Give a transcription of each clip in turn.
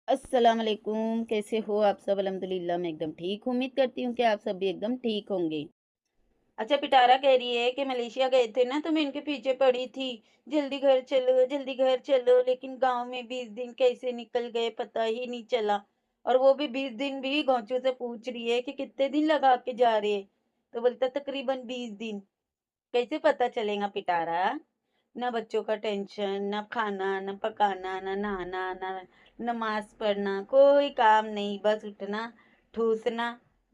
अस्सलाम वालेकुम। कैसे हो आप सब? अल्हम्दुलिल्लाह मैं एकदम ठीक हूँ। उम्मीद करती हूँ कि आप सब भी एकदम ठीक होंगे। अच्छा, पिटारा कह रही है कि मलेशिया गए थे ना तो मैं इनके पीछे पड़ी थी, जल्दी घर चलो जल्दी घर चलो, लेकिन गांव में 20 दिन कैसे निकल गए पता ही नहीं चला। और वो भी 20 दिन भी गौचू से पूछ रही है कि कितने दिन लगा के जा रहे हैं। तो बोलता तकरीबन 20 दिन। कैसे पता चलेगा पिटारा? ना बच्चों का टेंशन, ना खाना, ना पकाना, ना नहाना, ना नमाज पढ़ना, कोई काम नहीं, बस उठना, ठूसना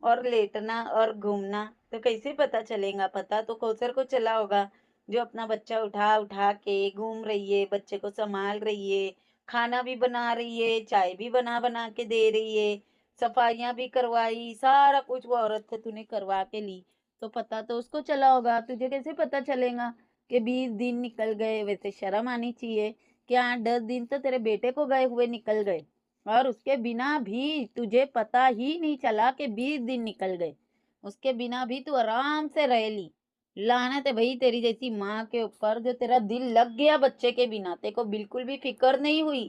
और लेटना और घूमना। तो कैसे पता चलेगा? पता तो कौसर को चला होगा, जो अपना बच्चा उठा उठा के घूम रही है, बच्चे को संभाल रही है, खाना भी बना रही है, चाय भी बना बना के दे रही है, सफाइयां भी करवाई, सारा कुछ वो औरत से तूने करवा के ली। तो पता तो उसको चला होगा, तुझे कैसे पता चलेगा कि 20 दिन निकल गए? वैसे शर्म आनी चाहिए कि 8-10 दिन तो तेरे बेटे को गए हुए निकल गए, और उसके बिना भी तुझे पता ही नहीं चला कि 20 दिन निकल गए। उसके बिना भी तू आराम से रह ली। लानत है भाई तेरी जैसी माँ के ऊपर, जो तेरा दिल लग गया बच्चे के बिना, तेरे को बिल्कुल भी फिक्र नहीं हुई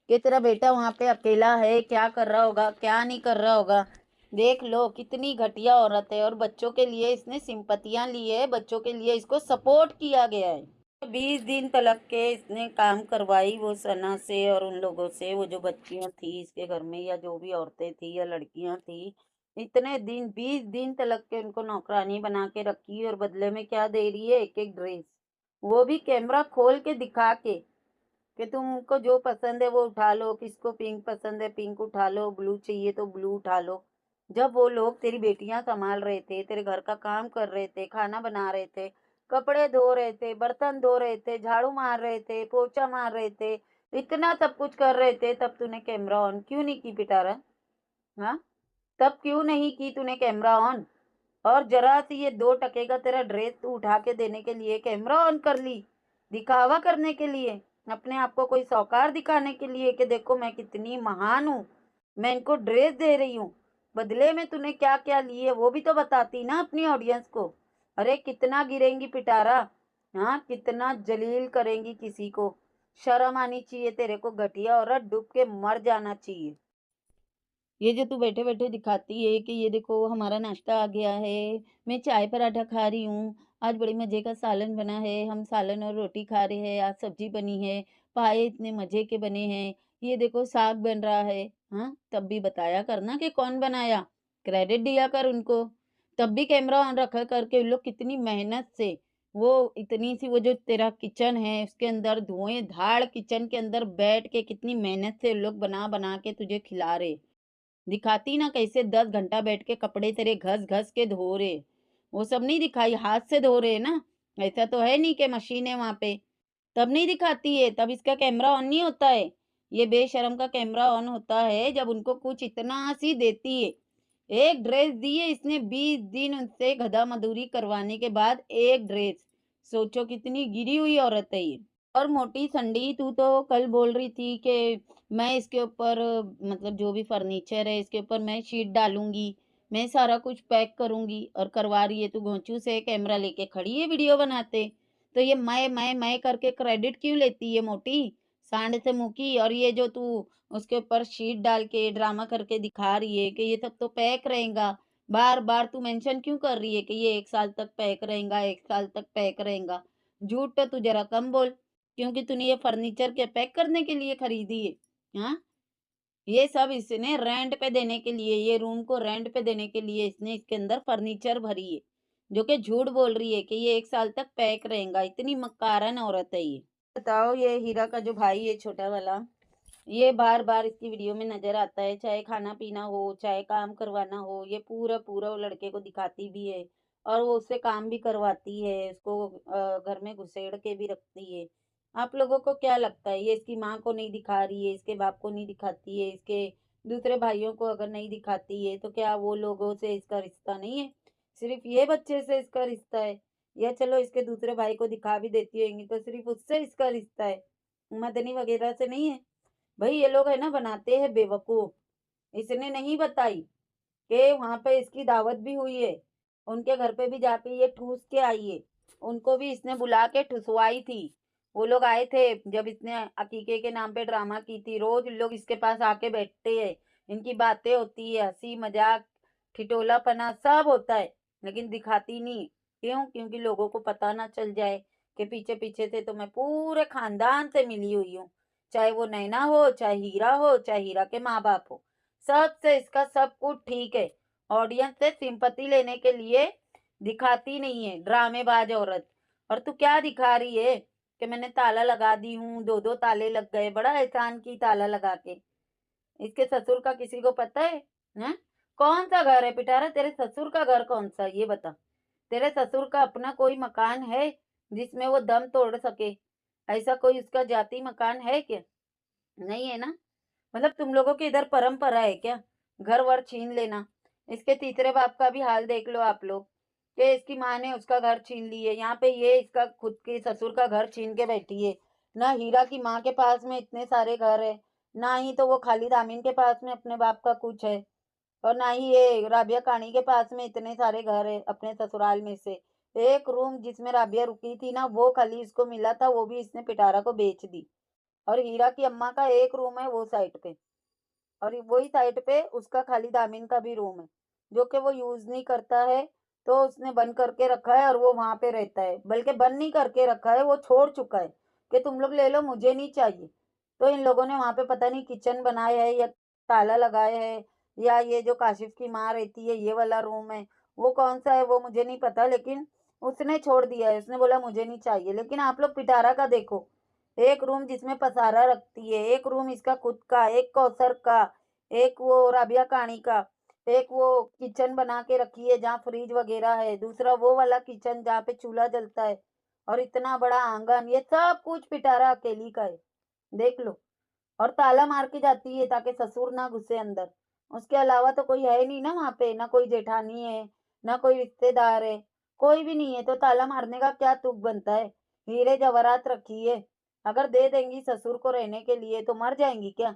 कि तेरा बेटा वहां पे अकेला है, क्या कर रहा होगा क्या नहीं कर रहा होगा। देख लो कितनी घटिया औरत है, और बच्चों के लिए इसने सिंपतियां ली है, बच्चों के लिए इसको सपोर्ट किया गया है। 20 दिन तलक के इसने काम करवाई वो सना से और उन लोगों से, वो जो बच्चियां थी इसके घर में या जो भी औरतें थी या लड़कियां थी। इतने दिन 20 दिन तलक के उनको नौकरानी बना के रखी, और बदले में क्या दे रही है? एक एक ड्रेस, वो भी कैमरा खोल के दिखा के कि तुमको जो पसंद है वो उठा लो, किसको पिंक पसंद है पिंक उठा लो, ब्लू चाहिए तो ब्लू उठा लो। जब वो लोग तेरी बेटियां संभाल रहे थे, तेरे घर का काम कर रहे थे, खाना बना रहे थे, कपड़े धो रहे थे, बर्तन धो रहे थे, झाड़ू मार रहे थे, पोछा मार रहे थे, इतना सब कुछ कर रहे थे, तब तूने कैमरा ऑन क्यों नहीं की पिटारा? हाँ, तब क्यों नहीं की तूने कैमरा ऑन? और जरा सी ये 2 टके का तेरा ड्रेस तू उठा के देने के लिए कैमरा ऑन कर ली, दिखावा करने के लिए, अपने आप को कोई सौकार दिखाने के लिए कि देखो मैं कितनी महान हूँ, मैं इनको ड्रेस दे रही हूँ। बदले में तूने क्या क्या लिए वो भी तो बताती ना अपनी ऑडियंस को। अरे कितना गिरेंगी पिटारा, हाँ कितना जलील करेंगी किसी को। शर्म आनी चाहिए तेरे को, घटिया औरत, डूब के मर जाना चाहिए। ये जो तू बैठे-बैठे दिखाती है कि ये देखो हमारा नाश्ता आ गया है, मैं चाय पराठा खा रही हूँ, आज बड़े मज़े का सालन बना है, हम सालन और रोटी खा रहे हैं, आज सब्ज़ी बनी है, पाए इतने मज़े के बने हैं, ये देखो साग बन रहा है, हाँ? तब भी बताया कर ना कि कौन बनाया, क्रेडिट दिया कर उनको। तब भी कैमरा ऑन रखा कर के उन लोग कितनी मेहनत से, वो इतनी सी वो जो तेरा किचन है उसके अंदर धुएँ-धाड़ किचन के अंदर बैठ के कितनी मेहनत से लोग बना-बना के तुझे खिला रहे। दिखाती ना कैसे 10 घंटा बैठ के कपड़े तेरे घस घस के धो रहे, वो सब नहीं दिखाई, हाथ से धो रहे ना। ऐसा तो है नहीं कि मशीन है वहां पे, तब नहीं दिखाती है, तब इसका कैमरा ऑन नहीं होता है। ये बेशरम का कैमरा ऑन होता है जब उनको कुछ इतना सी देती है। एक ड्रेस दी है इसने, 20 दिन उनसे गधा मजदूरी करवाने के बाद एक ड्रेस। सोचो कितनी गिरी हुई औरत है ये। और मोटी संडी, तू तो कल बोल रही थी कि मैं इसके ऊपर मतलब जो भी फर्नीचर है इसके ऊपर मैं शीट डालूंगी, मैं सारा कुछ पैक करूंगी, और करवा रही है तू घोंचू से कैमरा लेके खड़ी है वीडियो बनाते। तो ये मैं करके क्रेडिट क्यों लेती है मोटी सांड से मुंह की? और ये जो तू उसके ऊपर शीट डाल के ड्रामा करके दिखा रही है कि ये सब तो पैक रहेगा, बार बार तू मेंशन क्यों कर रही है कि ये 1 साल तक पैक रहेगा, 1 साल तक पैक रहेगा? झूठ तो तू जरा कम बोल, क्योंकि तूने ये फर्नीचर के पैक करने के लिए खरीदी है। हाँ, ये सब इसने रेंट पे देने के लिए, ये रूम को रेंट पे देने के लिए इसने इसके अंदर फर्नीचर भरी है, जो कि झूठ बोल रही है कि ये 1 साल तक पैक रहेगा। इतनी मक्कारन औरत है ये। बताओ, ये हीरा का जो भाई है छोटा वाला, ये बार बार इसकी वीडियो में नजर आता है, चाहे खाना पीना हो चाहे काम करवाना हो, ये पूरा पूरा वो लड़के को दिखाती भी है, और वो उससे काम भी करवाती है, उसको घर में घुसेड़ के भी रखती है। आप लोगों को क्या लगता है ये इसकी माँ को नहीं दिखा रही है, इसके बाप को नहीं दिखाती है, इसके दूसरे भाइयों को अगर नहीं दिखाती है तो क्या वो लोगों से इसका रिश्ता नहीं है? सिर्फ ये बच्चे से इसका रिश्ता है? या चलो इसके दूसरे भाई को दिखा भी देती होंगी तो सिर्फ उससे इसका रिश्ता है, मदनी वगैरह से नहीं है? भाई ये लोग है ना बनाते हैं बेवकूफ। इसने नहीं बताई कि वहां पे इसकी दावत भी हुई है, उनके घर पे भी जाके ये ठूस के आई है, उनको भी इसने बुला के ठुसवाई थी। वो लोग आए थे जब इसने अकीके के नाम पे ड्रामा की थी, रोज लोग इसके पास आके बैठते हैं, इनकी बातें होती है, हंसी मजाक ठिठोलापना सब होता है, लेकिन दिखाती नहीं। क्यों? क्योंकि लोगों को पता ना चल जाए कि पीछे पीछे से तो मैं पूरे खानदान से मिली हुई हूँ, चाहे वो नैना हो, चाहे हीरा हो, चाहे हीरा के माँ बाप हो, सबसे इसका सब कुछ ठीक है। ऑडियंस से सिंपैथी लेने के लिए दिखाती नहीं है, ड्रामेबाज औरत। और तू क्या दिखा रही है कि मैंने ताला लगा दी हूँ, 2-2 ताले लग गए, बड़ा एहसान की ताला लगा के। इसके ससुर का किसी को पता है? हैं? कौन-सा घर है पिटारा, तेरे ससुर का घर कौन-सा है ये बता? तेरे ससुर का अपना कोई मकान है जिसमें वो दम तोड़ सके? ऐसा कोई उसका जाति मकान है क्या? नहीं है ना? मतलब तुम लोगों की इधर परंपरा है क्या घर-वर छीन लेना? इसके तीसरे बाप का भी हाल देख लो आप लोग, कि इसकी माँ ने उसका घर छीन ली है। यहाँ पे ये इसका खुद के ससुर का घर छीन के बैठी है। ना हीरा की माँ के पास में इतने सारे घर है, ना ही तो वो खालिद आमीन के पास में अपने बाप का कुछ है, और ना ही ये राबिया कहानी के पास में इतने सारे घर है अपने ससुराल में से। एक रूम जिसमें राबिया रुकी थी ना, वो खाली इसको मिला था, वो भी इसने पिटारा को बेच दी। और हीरा की अम्मा का एक रूम है वो साइड पे, और वही साइड पे उसका खालिद आमीन का भी रूम है, जो कि वो यूज नहीं करता है, तो उसने बंद करके रखा है और वो वहां पे रहता है। बल्कि बंद नहीं करके रखा है, वो छोड़ चुका है कि तुम लोग ले लो, मुझे नहीं चाहिए। तो इन लोगों ने वहां पे पता नहीं किचन बनाया है या ताला लगाया है, या ये जो काशिफ की माँ रहती है ये वाला रूम है, वो कौन सा है वो मुझे नहीं पता, लेकिन उसने छोड़ दिया है। उसने बोला मुझे नहीं चाहिए। लेकिन आप लोग पिटारा का देखो, एक रूम जिसमें पसारा रखती है, एक रूम इसका खुद का, एक कौसर का, एक वो राबिया कहानी का, एक वो किचन बना के रखी है जहाँ फ्रिज वगैरह है, दूसरा वो वाला किचन जहाँ पे चूल्हा जलता है, और इतना बड़ा आंगन, ये सब कुछ पिटारा अकेली का है, देख लो। और ताला मार के जाती है ताकि ससुर ना घुसे अंदर। उसके अलावा तो कोई है नहीं ना वहाँ पे, ना कोई जेठानी है, ना कोई रिश्तेदार है, कोई भी नहीं है, तो ताला मारने का क्या तुक बनता है? हीरे जवाहरात रखी है, अगर दे देंगी ससुर को रहने के लिए तो मर जाएंगी क्या?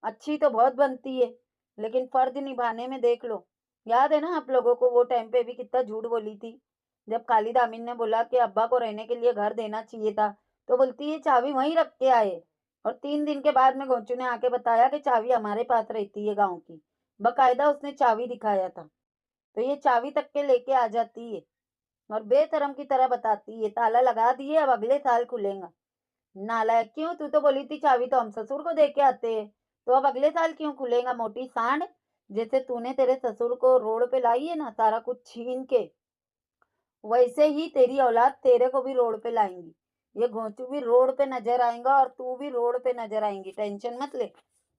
अच्छी तो बहुत बनती है, लेकिन फर्ज निभाने में देख लो। याद है ना आप लोगों को वो टाइम पे भी कितना झूठ बोली थी, जब खालिद आमीन ने बोला कि अब्बा को रहने के लिए घर देना चाहिए था, तो बोलती है चाबी वहीं रख के आए। और 3 दिन के बाद में गोचू ने आके बताया कि चाबी हमारे पास रहती है गाँव की। बकायदा उसने चाबी दिखाया था। तो ये चाबी तक के लेके आ जाती है और बेशर्म की तरह बताती है ताला लगा दिए, अब अगले साल खुलेगा। नालायक, क्यों? तू तो बोली थी चाबी तो हम ससुर को दे के आते हैं, तो अब अगले साल क्यों खुलेगा मोटी सांड? जैसे तूने तेरे ससुर को रोड पे लाई है ना सारा कुछ छीन के, वैसे ही तेरी औलाद तेरे को भी रोड पे लाएंगी। ये घोंचू भी रोड पे नजर आएगा और तू भी रोड पे नजर आएंगी, टेंशन मत ले।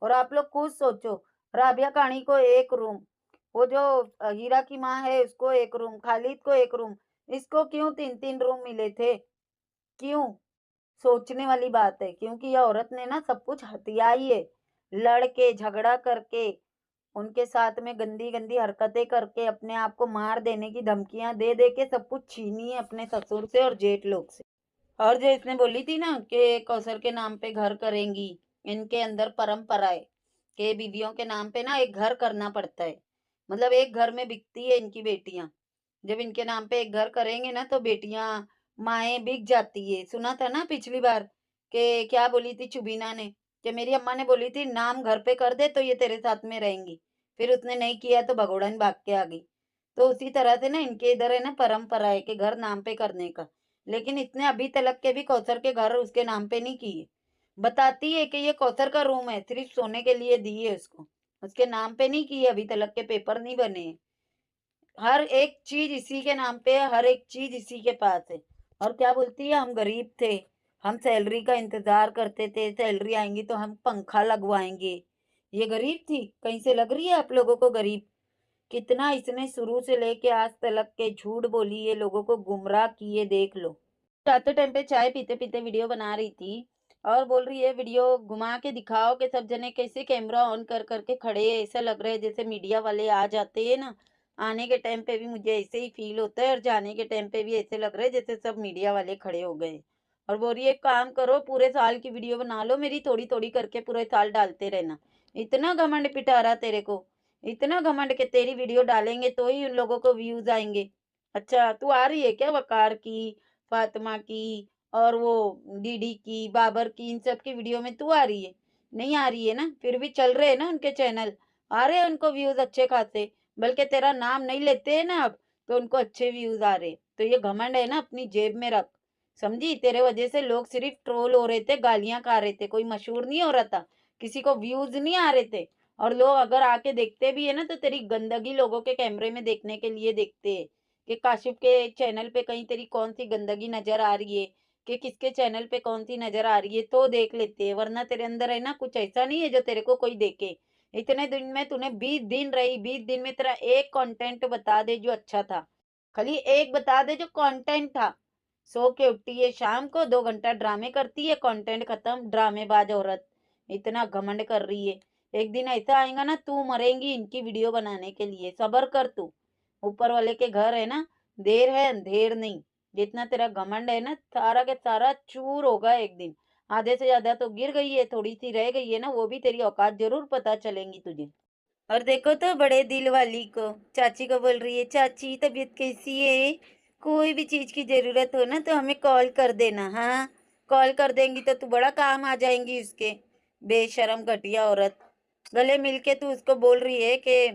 और आप लोग खुद सोचो, राबिया कहानी को एक रूम, वो जो हीरा की माँ है उसको एक रूम, खालिद को एक रूम, इसको क्यों 3-3 रूम मिले थे? क्यों? सोचने वाली बात है, क्योंकि यह औरत ने ना सब कुछ हथिया ही है, लड़ के झगड़ा करके, उनके साथ में गंदी गंदी हरकतें करके, अपने आप को मार देने की धमकियां दे दे के सब कुछ छीनी है अपने ससुर से और जेठ लोग से। और जो इसने बोली थी ना कि कौसर के नाम पे घर करेंगी, इनके अंदर परंपरा है कि बीवियों के नाम पे ना एक घर करना पड़ता है, मतलब एक घर में बिकती है इनकी बेटियां। जब इनके नाम पे एक घर करेंगे ना तो बेटियां माएँ बिक जाती है। सुना था ना पिछली बार कि क्या बोली थी चुबीना ने, कि मेरी अम्मा ने बोली थी नाम घर पे कर दे तो ये तेरे साथ में रहेंगी। फिर उसने नहीं किया तो भगोड़न भाग के आ गई। तो उसी तरह से ना इनके इधर है ना परंपरा है कि घर नाम पे करने का। लेकिन इसने अभी तलक के भी कौसर के घर उसके नाम पे नहीं किए। बताती है कि ये कौसर का रूम है, सिर्फ सोने के लिए दी है उसको। उसके नाम पे नहीं किए, अभी तलक के पेपर नहीं बने हैं। हर एक चीज इसी के नाम पे है, हर एक चीज इसी के पास है। और क्या बोलती है, हम गरीब थे, हम सैलरी का इंतजार करते थे, सैलरी आएंगी तो हम पंखा लगवाएंगे। ये गरीब थी? कहीं से लग रही है आप लोगों को गरीब? कितना इसने शुरू से लेके आज तक के झूठ बोली है, लोगों को गुमराह किए, देख लो। जाते टाइम पे चाय पीते पीते वीडियो बना रही थी और बोल रही है वीडियो घुमा के दिखाओ कि सब जने कैसे कैमरा ऑन कर करके खड़े हैं, ऐसा लग रहा है जैसे मीडिया वाले आ जाते हैं ना। आने के टाइम पे भी मुझे ऐसे ही फील होता है और जाने के टाइम पे भी ऐसे लग रहा है जैसे सब मीडिया वाले खड़े हो गए। और बोल रही है एक काम करो, पूरे साल की वीडियो बना लो मेरी, थोड़ी थोड़ी करके पूरे साल डालते रहना। इतना घमंड पिटारा तेरे को, इतना घमंड के तेरी वीडियो डालेंगे तो ही उन लोगों को व्यूज आएंगे। अच्छा तू आ रही है क्या वकार की, फातिमा की और वो डीडी की, बाबर की, इन सब की वीडियो में तू आ रही है? नहीं आ रही है ना? फिर भी चल रहे हैं ना उनके चैनल, आ रहे हैं उनको व्यूज़ अच्छे खासे, बल्कि तेरा नाम नहीं लेते हैं ना अब, तो उनको अच्छे व्यूज़ आ रहे हैं। तो ये घमंड है ना अपनी जेब में रख, समझी? तेरे वजह से लोग सिर्फ़ ट्रोल हो रहे थे, गालियाँ खा रहे थे, कोई मशहूर नहीं हो रहा था, किसी को व्यूज़ नहीं आ रहे थे। और लोग अगर आके देखते भी है ना, तो तेरी गंदगी लोगों के कैमरे में देखने के लिए देखते हैं, कि काशिफ़ के चैनल पे कहीं तेरी कौन-सी गंदगी नज़र आ रही है, कि किसके चैनल पे कौन-सी नज़र आ रही है, तो देख लेते हैं, वरना तेरे अंदर है ना कुछ ऐसा नहीं है जो तेरे को कोई देखे। इतने दिन में तूने 20 दिन रही, 20 दिन में तेरा एक कंटेंट बता दे जो अच्छा था। खाली एक बता दे जो कंटेंट था। सो के उठती है शाम को, 2 घंटा ड्रामे करती है, कंटेंट खत्म, ड्रामेबाज औरत। इतना घमंड कर रही है। एक दिन ऐसा आएगा ना, तू मरेंगी इनकी वीडियो बनाने के लिए, सब्र कर तू। ऊपर वाले के घर है ना, देर है अंधेर नहीं। जितना तेरा घमंड है ना, सारा के सारा चूर होगा एक दिन। आधे से ज्यादा तो गिर गई है, थोड़ी सी रह गई है ना, वो भी तेरी औकात जरूर पता चलेंगी तुझे। और देखो तो बड़े दिल वाली को, चाची को बोल रही है, चाची तबीयत कैसी है? कोई भी चीज की जरूरत हो ना तो हमें कॉल कर देना। हाँ, कॉल कर देंगी तो तू बड़ा काम आ जाएंगी उसके। बेशरम घटिया औरत, गले मिलके तू उसको बोल रही है कि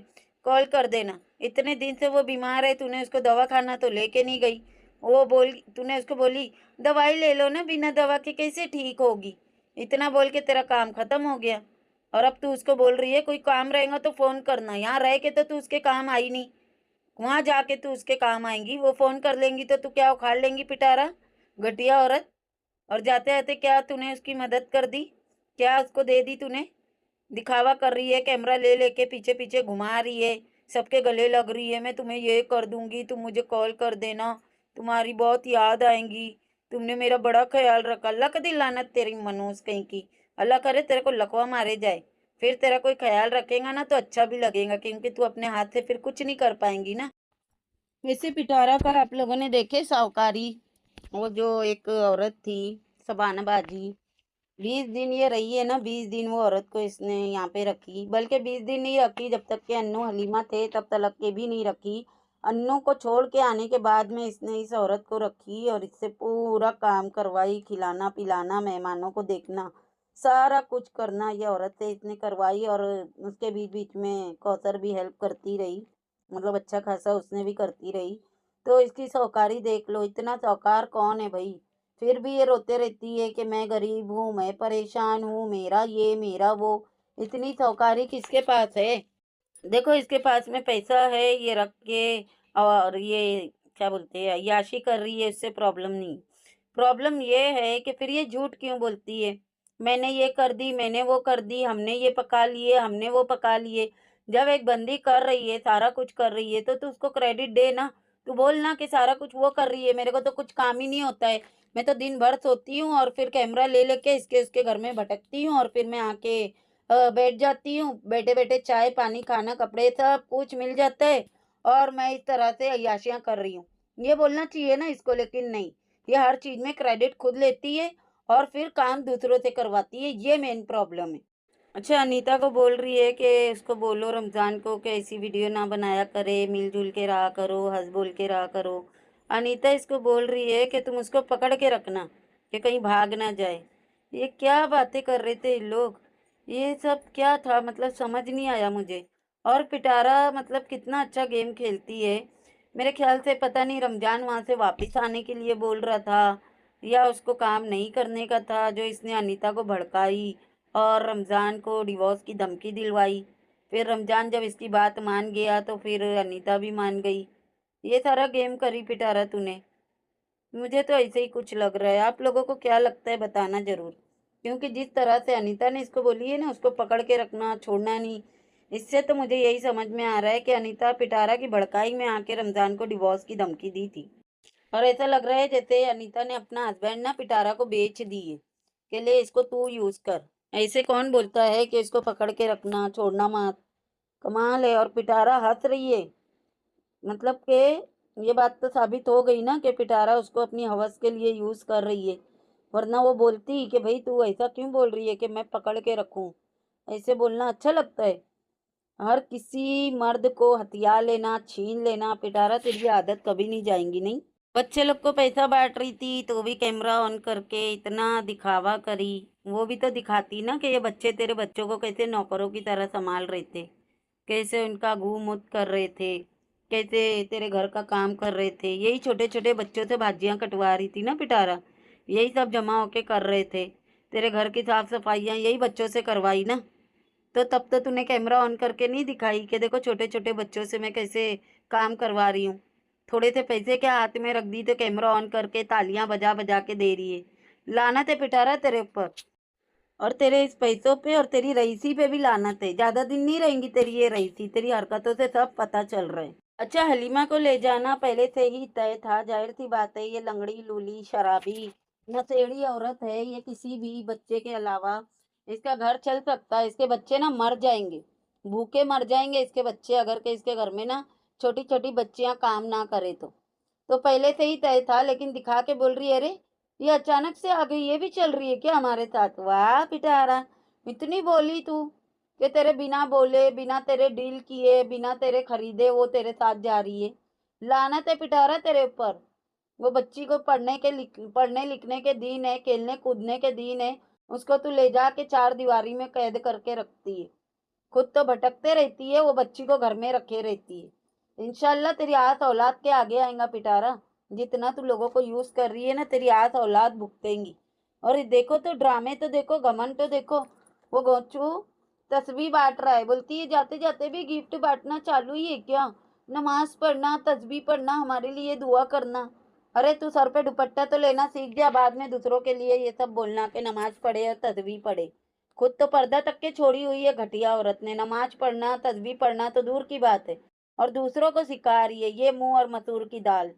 कॉल कर देना। इतने दिन से वो बीमार है, तूने उसको दवा खाना तो लेके नहीं गई। वो बोल, तूने उसको बोली दवाई ले लो ना, बिना दवा के कैसे ठीक होगी? इतना बोल के तेरा काम खत्म हो गया। और अब तू उसको बोल रही है कोई काम रहेगा तो फोन करना। यहाँ रह के तो तू उसके काम आई नहीं, वहां जाके तू उसके काम आएंगी। वो फोन कर लेंगी तो तू क्या उखाड़ लेंगी पिटारा, घटिया औरत। और जाते जाते क्या तूने उसकी मदद कर दी? क्या उसको दे दी तूने? दिखावा कर रही है, कैमरा ले लेके पीछे पीछे घुमा रही है, सबके गले लग रही है, मैं तुम्हें ये कर दूंगी, तुम मुझे कॉल कर देना, तुम्हारी बहुत याद आएंगी, तुमने मेरा बड़ा ख्याल रखा। अल्लाह का दिल लानत तेरी मनूस कहीं की, अल्लाह करे तेरे को लकवा मारे जाए। फिर तेरा कोई ख्याल रखेगा ना तो अच्छा भी लगेगा, क्योंकि तू अपने हाथ से फिर कुछ नहीं कर पाएंगी ना। वैसे पिटारा का आप लोगों ने देखे साहूकारी, वो जो एक औरत थी, सबाना बाजी, 20 दिन ये रही है ना, 20 दिन वो औरत को इसने यहाँ पे रखी, बल्कि 20 दिन नहीं रखी, जब तक के अन्नू हलीमा थे तब तक के भी नहीं रखी। अन्नू को छोड़ के आने के बाद में इसने इस औरत को रखी और इससे पूरा काम करवाई, खिलाना पिलाना, मेहमानों को देखना, सारा कुछ करना ये औरत से इसने करवाई। और उसके बीच बीच में कौसर भी हेल्प करती रही, मतलब अच्छा खासा उसने भी करती रही। तो इसकी सौकारी देख लो, इतना सौकार कौन है भाई? फिर भी ये रोते रहती है कि मैं गरीब हूँ, मैं परेशान हूँ, मेरा ये मेरा वो। इतनी सौकारी किसके पास है? देखो इसके पास में पैसा है, ये रख के, और ये क्या बोलते हैं, अय्याशी कर रही है, इससे प्रॉब्लम नहीं। प्रॉब्लम ये है कि फिर ये झूठ क्यों बोलती है? मैंने ये कर दी, मैंने वो कर दी, हमने ये पका लिए, हमने वो पका लिए। जब एक बंदी कर रही है, सारा कुछ कर रही है, तो तू उसको क्रेडिट दे ना। तू बोल ना कि सारा कुछ वो कर रही है, मेरे को तो कुछ काम ही नहीं होता है। मैं तो दिन भर सोती हूँ और फिर कैमरा ले लेके इसके उसके घर में भटकती हूँ, और फिर मैं आके बैठ जाती हूँ, बैठे-बैठे चाय, पानी, खाना, कपड़े सब कुछ मिल जाता है, और मैं इस तरह से अय्याशियाँ कर रही हूँ। ये बोलना चाहिए ना इसको, लेकिन नहीं, ये हर चीज़ में क्रेडिट खुद लेती है और फिर काम दूसरों से करवाती है, ये मेन प्रॉब्लम है। अच्छा, अनीता को बोल रही है कि उसको बोलो रमज़ान को कि ऐसी वीडियो ना बनाया करे, मिल-जुल के रहा करो, हँस-बोल के रहा करो। अनीता इसको बोल रही है कि तुम उसको पकड़ के रखना, कि कहीं भाग ना जाए। ये क्या बातें कर रहे थे ये लोग? ये सब क्या था, मतलब समझ नहीं आया मुझे। और पिटारा मतलब कितना अच्छा गेम खेलती है। मेरे ख्याल से पता नहीं रमज़ान वहाँ से वापस आने के लिए बोल रहा था, या उसको काम नहीं करने का था, जो इसने अनीता को भड़काई और रमज़ान को डिवोर्स की धमकी दिलवाई। फिर रमज़ान जब इसकी बात मान गया तो फिर अनीता भी मान गई। ये सारा गेम करी पिटारा तूने। मुझे तो ऐसे ही कुछ लग रहा है, आप लोगों को क्या लगता है बताना ज़रूर। क्योंकि जिस तरह से अनीता ने इसको बोली है ना, उसको पकड़ के रखना, छोड़ना नहीं, इससे तो मुझे यही समझ में आ रहा है कि अनीता पिटारा की भड़काई में आके रमज़ान को डिवोर्स की धमकी दी थी। और ऐसा लग रहा है जैसे अनीता ने अपना हस्बैंड ना पिटारा को बेच दिए, कि ले इसको तू यूज़ कर। ऐसे कौन बोलता है कि इसको पकड़ के रखना, छोड़ना मत? कमाल है। और पिटारा हंस रही है, मतलब कि ये बात तो साबित हो गई ना कि पिटारा उसको अपनी हवस के लिए यूज कर रही है। वरना वो बोलती कि भाई तू ऐसा क्यों बोल रही है कि मैं पकड़ के रखूं? ऐसे बोलना अच्छा लगता है? हर किसी मर्द को हथिया लेना, छीन लेना, पिटारा तेरी आदत कभी नहीं जाएंगी, नहीं। बच्चे लोग को पैसा बाँट रही थी, तो भी कैमरा ऑन करके इतना दिखावा करी। वो भी तो दिखाती ना कि ये बच्चे तेरे बच्चों को कैसे नौकरों की तरह सँभाल रहे थे, कैसे उनका घूम-मूत कर रहे थे, कैसे तेरे घर का काम कर रहे थे। यही छोटे-छोटे बच्चों से भाजियाँ कटवा रही थी ना पिटारा, यही सब जमा होके कर रहे थे। तेरे घर की साफ-सफाइयाँ यही बच्चों से करवाई ना, तो तब तो तूने कैमरा ऑन करके नहीं दिखाई कि देखो छोटे-छोटे बच्चों से मैं कैसे काम करवा रही हूँ। थोड़े से पैसे क्या हाथ में रख दी तो कैमरा ऑन करके तालियां बजा बजा के दे रही है। लानत है पिटारा तेरे ऊपर, और तेरे इस पैसों पे और तेरी रईसी पे भी लानत है। ज्यादा दिन नहीं रहेंगी तेरी ये रईसी, तेरी हरकतों से सब पता चल रहा है। अच्छा, हलीमा को ले जाना पहले से ही तय था, जाहिर सी बात है। ये लंगड़ी लूली शराबी नशेड़ी औरत है, ये किसी भी बच्चे के अलावा इसका घर चल सकता है, इसके बच्चे ना मर जाएंगे, भूखे मर जाएंगे इसके बच्चे, अगर के इसके घर में ना छोटी छोटी बच्चियां काम ना करे तो पहले से ही तय था। लेकिन दिखा के बोल रही है, अरे ये अचानक से आ गई, ये भी चल रही है क्या हमारे साथ? वाह पिटारा, इतनी बोली तू कि तेरे बिना बोले, बिना तेरे डील किए, बिना तेरे खरीदे वो तेरे साथ जा रही है। लानत है पिटारा तेरे ऊपर। वो बच्ची को पढ़ने लिखने के दिन है, खेलने कूदने के दिन है, उसको तू ले जाके चार दीवारी में कैद करके रखती है। खुद तो भटकते रहती है, वो बच्ची को घर में रखे रहती है। इंशाल्लाह तेरी आस औलाद के आगे आएगा पिटारा। जितना तू लोगों को यूज कर रही है ना, तेरी आस औलाद भुगतेंगी। और ये देखो तो ड्रामे तो देखो, घमंड तो देखो। वो गोचू तस्वीर बांट रहा है, बोलती है जाते जाते भी गिफ्ट बांटना चालू ही है क्या? नमाज पढ़ना, तस्बीह पढ़ना, हमारे लिए दुआ करना। अरे तू सर पे दुपट्टा तो लेना सीख जा, बाद में दूसरों के लिए ये सब बोलना कि नमाज पढ़े और तस्बीह पढ़े। खुद तो पर्दा तक के छोड़ी हुई है घटिया औरत ने। नमाज पढ़ना तस्बीह पढ़ना तो दूर की बात है, और दूसरों को सिखा रही है ये मुंह और मसूर की दाल।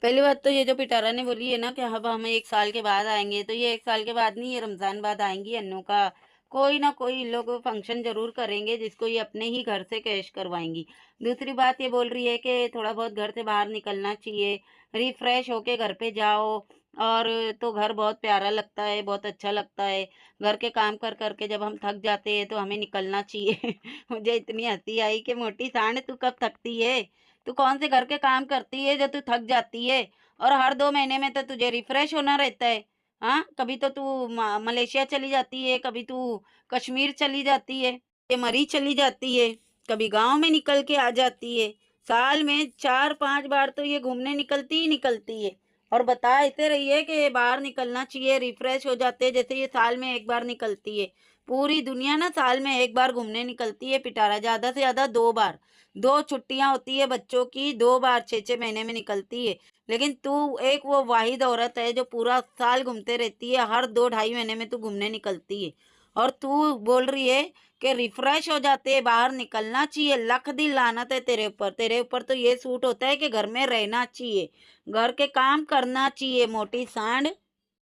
पहली बात तो ये जो पिटारा ने बोली है ना कि अब हम 1 साल के बाद आएंगे, तो ये 1 साल के बाद नहीं, ये रमजान बाद आएंगी अन्नू का। कोई ना कोई इन लोग फंक्शन जरूर करेंगे जिसको ये अपने ही घर से कैश करवाएंगी। दूसरी बात ये बोल रही है कि थोड़ा बहुत घर से बाहर निकलना चाहिए, रिफ्रेश होके घर पे जाओ। और तो घर बहुत प्यारा लगता है, बहुत अच्छा लगता है। घर के काम कर करके जब हम थक जाते हैं तो हमें निकलना चाहिए। मुझे इतनी हंसी आई कि मोटी सांड तू कब थकती है? तू कौन से घर के काम करती है जो तू थक जाती है? और हर 2 महीने में तो तुझे रिफ्रेश होना रहता है। हाँ, कभी तो तू मलेशिया चली जाती है, कभी तू कश्मीर चली जाती है, ये मरी चली जाती है, कभी गांव में निकल के आ जाती है। साल में 4-5 बार तो ये घूमने निकलती ही निकलती है। और बता ऐसे रही है कि बाहर निकलना चाहिए, रिफ्रेश हो जाते हैं, जैसे ये साल में एक बार निकलती है। पूरी दुनिया ना साल में एक बार घूमने निकलती है पिटारा, ज्यादा से ज्यादा 2 बार। 2 छुट्टियां होती है बच्चों की, 2 बार 6-6 महीने में निकलती है। लेकिन तू एक वो वाहिद औरत है जो पूरा साल घूमते रहती है, हर 2-2.5 महीने में तू घूमने निकलती है। और तू बोल रही है कि रिफ्रेश हो जाते हैं, बाहर निकलना चाहिए। लख दी लानत है तेरे ऊपर। तेरे ऊपर तो ये सूट होता है कि घर में रहना चाहिए, घर के काम करना चाहिए, मोटी सांड।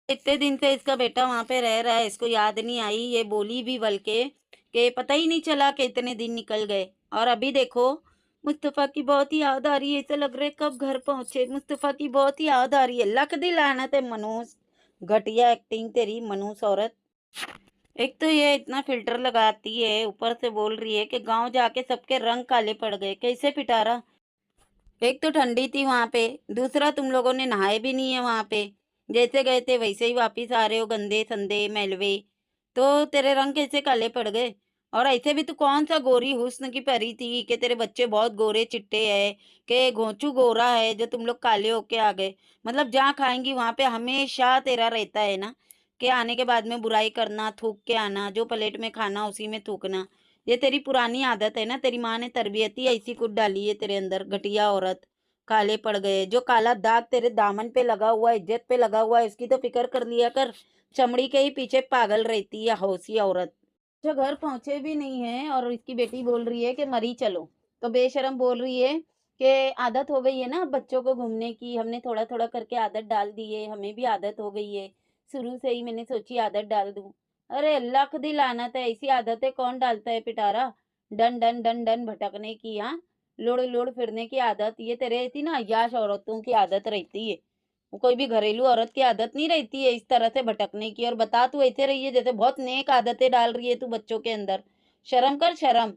इतने दिन से इसका बेटा वहां पे रह रहा है, इसको याद नहीं आई? ये बोली भी बल्कि कि पता ही नहीं चला कि इतने दिन निकल गए। और अभी देखो, मुस्तफा की बहुत ही याद आ रही है, ऐसा लग रहा है कब घर पहुंचे। मुस्तफा की बहुत ही याद आ रही है। लक दी लानत है मनूस, घटिया एक्टिंग तेरी मनूस औरत। एक तो ये इतना फिल्टर लगाती है, ऊपर से बोल रही है कि गांव जाके सबके रंग काले पड़ गए। कैसे पिटारा? एक तो ठंडी थी वहां पे, दूसरा तुम लोगों ने नहाए भी नहीं है वहां पे। जैसे गए थे वैसे ही वापिस आ रहे हो, गंदे संदे मैलवे। तो तेरे रंग कैसे काले पड़ गए? और ऐसे भी तू कौन सा गोरी हुस्न की परी थी कि तेरे बच्चे बहुत गोरे चिट्टे हैं, कि घोंचू गोरा है जो तुम लोग काले होके आ गए। मतलब जहाँ खाएंगी वहां पे हमेशा तेरा रहता है ना, कि आने के बाद में बुराई करना, थूक के आना, जो प्लेट में खाना उसी में थूकना। ये तेरी पुरानी आदत है ना, तेरी माँ ने तरबियत ही ऐसी कुछ डाली है तेरे अंदर, घटिया औरत। काले पड़ गए, जो काला दाग तेरे दामन पे लगा हुआ है, इज्जत पे लगा हुआ है, इसकी तो फिक्र कर लिया कर। चमड़ी के ही पीछे पागल रहती है हौसी औरत। जो घर पहुंचे भी नहीं है और इसकी बेटी बोल रही है कि मरी चलो। तो बेशरम बोल रही है कि आदत हो गई है ना बच्चों को घूमने की, हमने थोड़ा थोड़ा करके आदत डाल दी है, हमें भी आदत हो गई है। शुरू से ही मैंने सोची आदत डाल दूं। अरे अल्लाह खुद ही लानत है, ऐसी आदतें कौन डालता है पिटारा? डन डन डन डन भटकने की, हाँ, लुढ़ लुढ़ फिरने की आदत, ये तेरे थी ना अय्याश औरतों की आदत रहती है। वो कोई भी घरेलू औरत की आदत नहीं रहती है इस तरह से भटकने की। और बता, तू ऐसे रही है जैसे बहुत नेक आदतें डाल रही है तू बच्चों के अंदर। शर्म कर शर्म।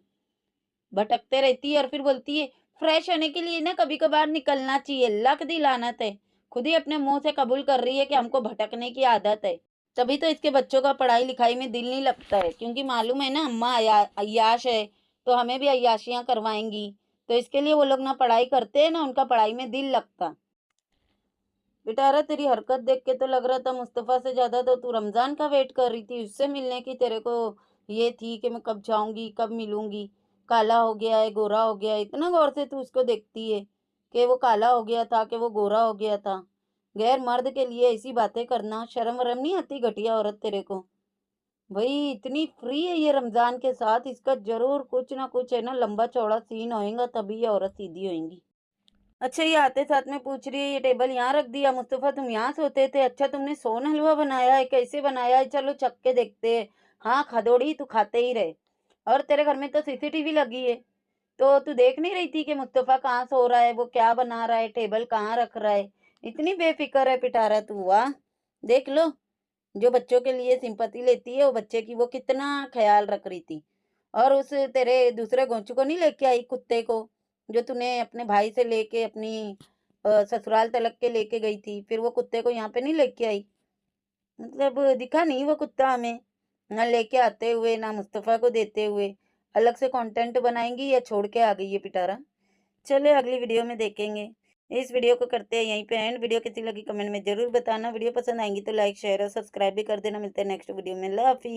भटकते रहती है और फिर बोलती है फ्रेश होने के लिए ना कभी कभार निकलना चाहिए। लक दी लानत है। खुद ही अपने मुँह से कबूल कर रही है कि हमको भटकने की आदत है। तभी तो इसके बच्चों का पढ़ाई-लिखाई में दिल नहीं लगता है, क्योंकि मालूम है ना अम्मा अय्याश है, तो हमें भी अय्याशियाँ करवाएँगी। तो इसके लिए वो लोग ना पढ़ाई करते हैं, ना उनका पढ़ाई में दिल लगता। बेटारा तेरी हरकत देख के तो लग रहा था मुस्तफ़ा से ज़्यादा तो तू रमज़ान का वेट कर रही थी, उससे मिलने की तेरे को ये थी कि मैं कब जाऊँगी, कब मिलूँगी। काला हो गया है, गोरा हो गया है, इतना गौर से तू उसको देखती है कि वो काला हो गया था, कि वो गोरा हो गया था। गैर मर्द के लिए ऐसी बातें करना शर्म-वरम नहीं आती घटिया औरत तेरे को? भई इतनी फ्री है ये रमज़ान के साथ, इसका ज़रूर कुछ ना कुछ है ना लंबा-चौड़ा सीन होएगा तभी ये औरत सीधी होएँगी। अच्छा ये आते साथ में पूछ रही है ये टेबल यहाँ रख दिया मुस्तफ़ा तुम यहाँ सोते थे अच्छा तुमने सोन हलवा बनाया है कैसे बनाया है चलो चख के देखते हैं हाँ खदोड़ी तू खाते ही रहे और तेरे घर में तो सीसीटीवी लगी है तो तू देख नहीं रही थी कि मुस्तफ़ा कहाँ सो रहा है वो क्या बना रहा है टेबल कहाँ रख रहा है इतनी बेफिक्र है पिटारा तू वाह देख लो जो बच्चों के लिए सिंपैथी लेती है वो बच्चे की वो कितना ख्याल रख रही थी और उस तेरे दूसरे गोंचू को नहीं लेके आई कुत्ते को जो तूने अपने भाई से लेके अपनी ससुराल तलक के लेके गई थी फिर वो कुत्ते को यहाँ पे नहीं लेके आई मतलब दिखा नहीं वो कुत्ता हमें ना लेके आते हुए ना मुस्तफा को देते हुए अलग से कंटेंट बनाएंगी या छोड़ के आ गई है पिटारा चले अगली वीडियो में देखेंगे इस वीडियो को करते हैं यहीं पे एंड वीडियो कैसी लगी कमेंट में जरूर बताना वीडियो पसंद आएंगी तो लाइक शेयर और सब्सक्राइब भी कर देना मिलते हैं नेक्स्ट वीडियो में अल्लाह हाफिज